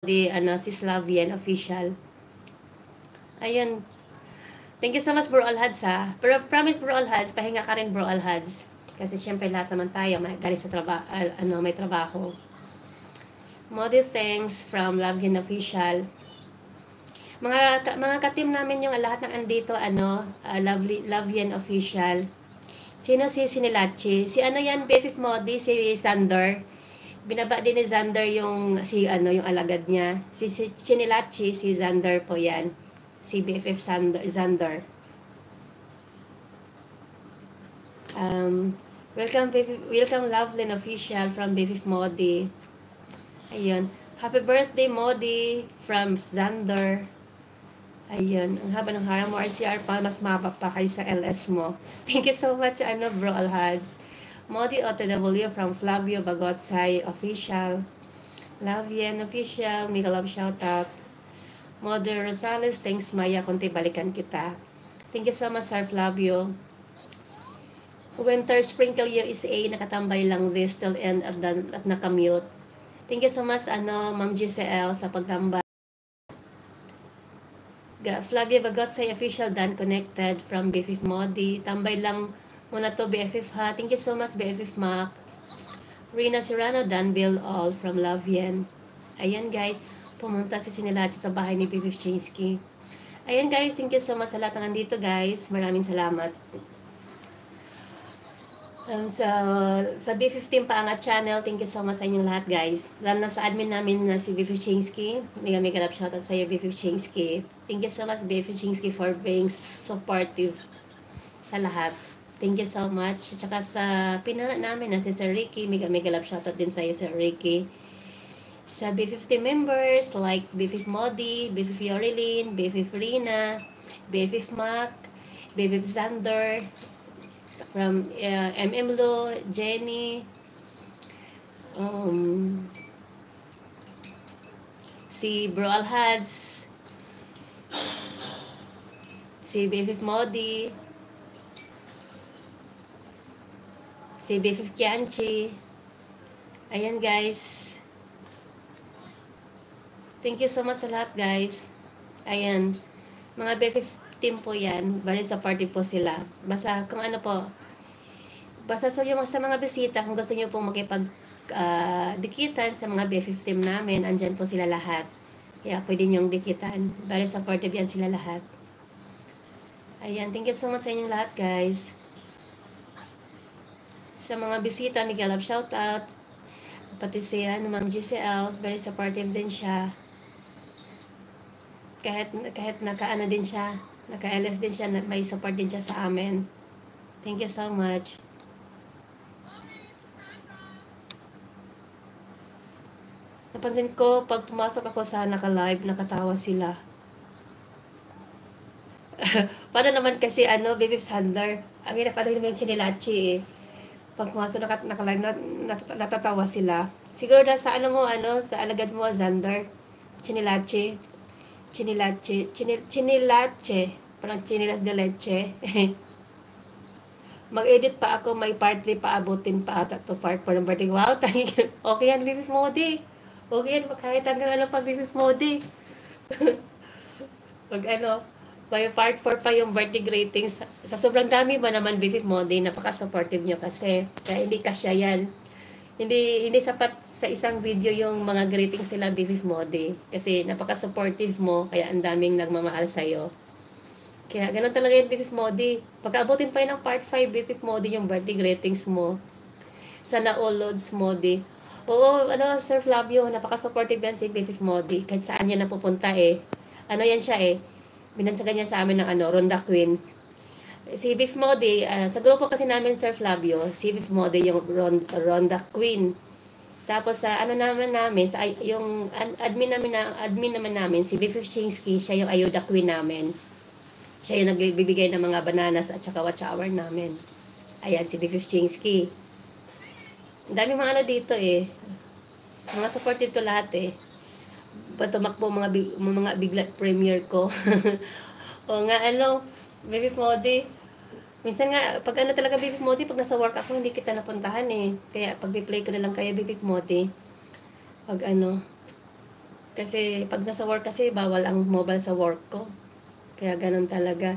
Si Slavian official. Ayun. Thank you so much, Bro Alhads, ha. Pero promise, Bro Alhads, pahinga ka rin, Bro Alhads. Kasi syempre lahat naman tayo, galing sa trabaho, may trabaho. Modi thanks from Lavian official. Mga ka-team namin yung lahat ng andito, Lavian official. Sino si Sinilachi? Si yan, BFF Modi, si Sander. Binaba din ni Xander yung yung alagad niya. Si Chinilachi, si Xander po yan. Si BFF Xander. Welcome Loveline official from BFF Modi. Ayun. Happy birthday Modi from Xander. Ayun, ang haba ng harap mo, RCR pa, mas mapa pa kayo sa LS mo. Thank you so much, Bro Alhads. Modi OTW from Flavio Bagotsay official. Lavian official, mega love shoutout. Modi Rosales, thanks Maya, konti balikan kita. Thank you so much, Sir Flavio. Winter Sprinkle USA, nakatambay lang this till end at nakamute. Thank you so much, Ma'am GCL sa pagtambay. Flavia Bagotsay official, Dan connected from BFF Modi. Tambay lang muna to, BFF ha. Thank you so much, BFF Mac. Rina Serrano, Dan Bill all from Lavian. Ayan guys, pumunta si Sinilachi sa bahay ni BFF Chinsky. Ayan guys, thank you so much sa lahat ng andito guys. Maraming salamat. Sa B15 Paangat Channel, thank you so much sa inyong lahat guys. Lalo na sa admin namin na si BFF Chinsky. Mega love shoutout sa iyo, BFF Chinsky. Thank you so much, BFF Chinsky, for being supportive sa lahat. Thank you so much. At saka sa pinana namin na si Sir Ricky, mega love shoutout din sa iyo, Sir Ricky. Sa B50 members like BFF Modi, BFF Yorilyn, BFF Rina, BFF Mac, BFF Xander, from MM Lo, Jenny, si Bro Alhads, si BFF Modi, si BFF Kianchi. Ayan guys. Thank you so much sa lahat guys. Ayan. Mga BFF team po yan. Very supportive po sila. Basta kung ano po, basta sa mga bisita, kung gusto nyo pong dikitan sa mga BFF team namin, andyan po sila lahat. Kaya pwede nyong dikitan. Very supportive yan sila lahat. Ayan, thank you so much sa inyong lahat guys. Sa mga bisita, mega love shoutout. Pati siya, Ma'am GCL, very supportive din siya. Kahit naka-ano din siya, naka-LS din siya, may support din siya sa amin. Thank you so much. Napansin ko, pag pumasok ako sa naka-live, nakatawa sila. Paano naman kasi, BFF Sander, ang hinapanood naman yung Chinilachi eh. Pag pumasok naka-live, natatawa sila. Siguro na sa sa alagad mo, Xander, Chinilachi, parang chinilas de leche. Mag-edit pa ako, may part 3 pa, abutin pa ata to part 4 ng birthday. Wow, thank you. Okay yan, BFF Modi. Okay yan, kahit hanggang pag BFF Modi. May part 4 pa yung birthday greetings. Sa sobrang dami ba naman, BFF Modi, napaka-supportive nyo kasi. Kaya hindi kasya yan. Hindi sapat sa isang video yung mga greetings nila, BFF Modi. Kasi napaka-supportive mo, kaya ang daming nagmamahal sa'yo. Kaya ganun talaga yung BFF Modi. Pagkaabutin pa yun ng part 5, BFF Modi, yung birthday greetings mo. Sana all loads Modi. Oo, Sir Flavio, napaka-supportive yan si BFF Modi. Kahit saan yan napupunta eh. Yan siya eh. Binansagan niya sa amin ng Ronda Queen. Si BFF Modi, sa grupo kasi namin, Sir Flavio, si BFF Modi yung Ronda Queen. Tapos sa namin, yung admin naman namin, si BFF Chinsky, siya yung Ayuda Queen namin. Siya yung nagbibigay ng mga bananas at saka watch hour namin. Ayan, si BFF Chinsky. Ang dami mga dito eh. Mga support dito lahat eh. Patumakbo mga bigla premiere ko. O nga BFF Modi. Minsan nga, pag talaga BFF Modi, pag nasa work ako, hindi kita napuntahan eh. Kaya pag-replay ko na lang kayo BFF Modi. Pag Kasi pag nasa work kasi, bawal ang mobile sa work ko. Kaya ganun talaga.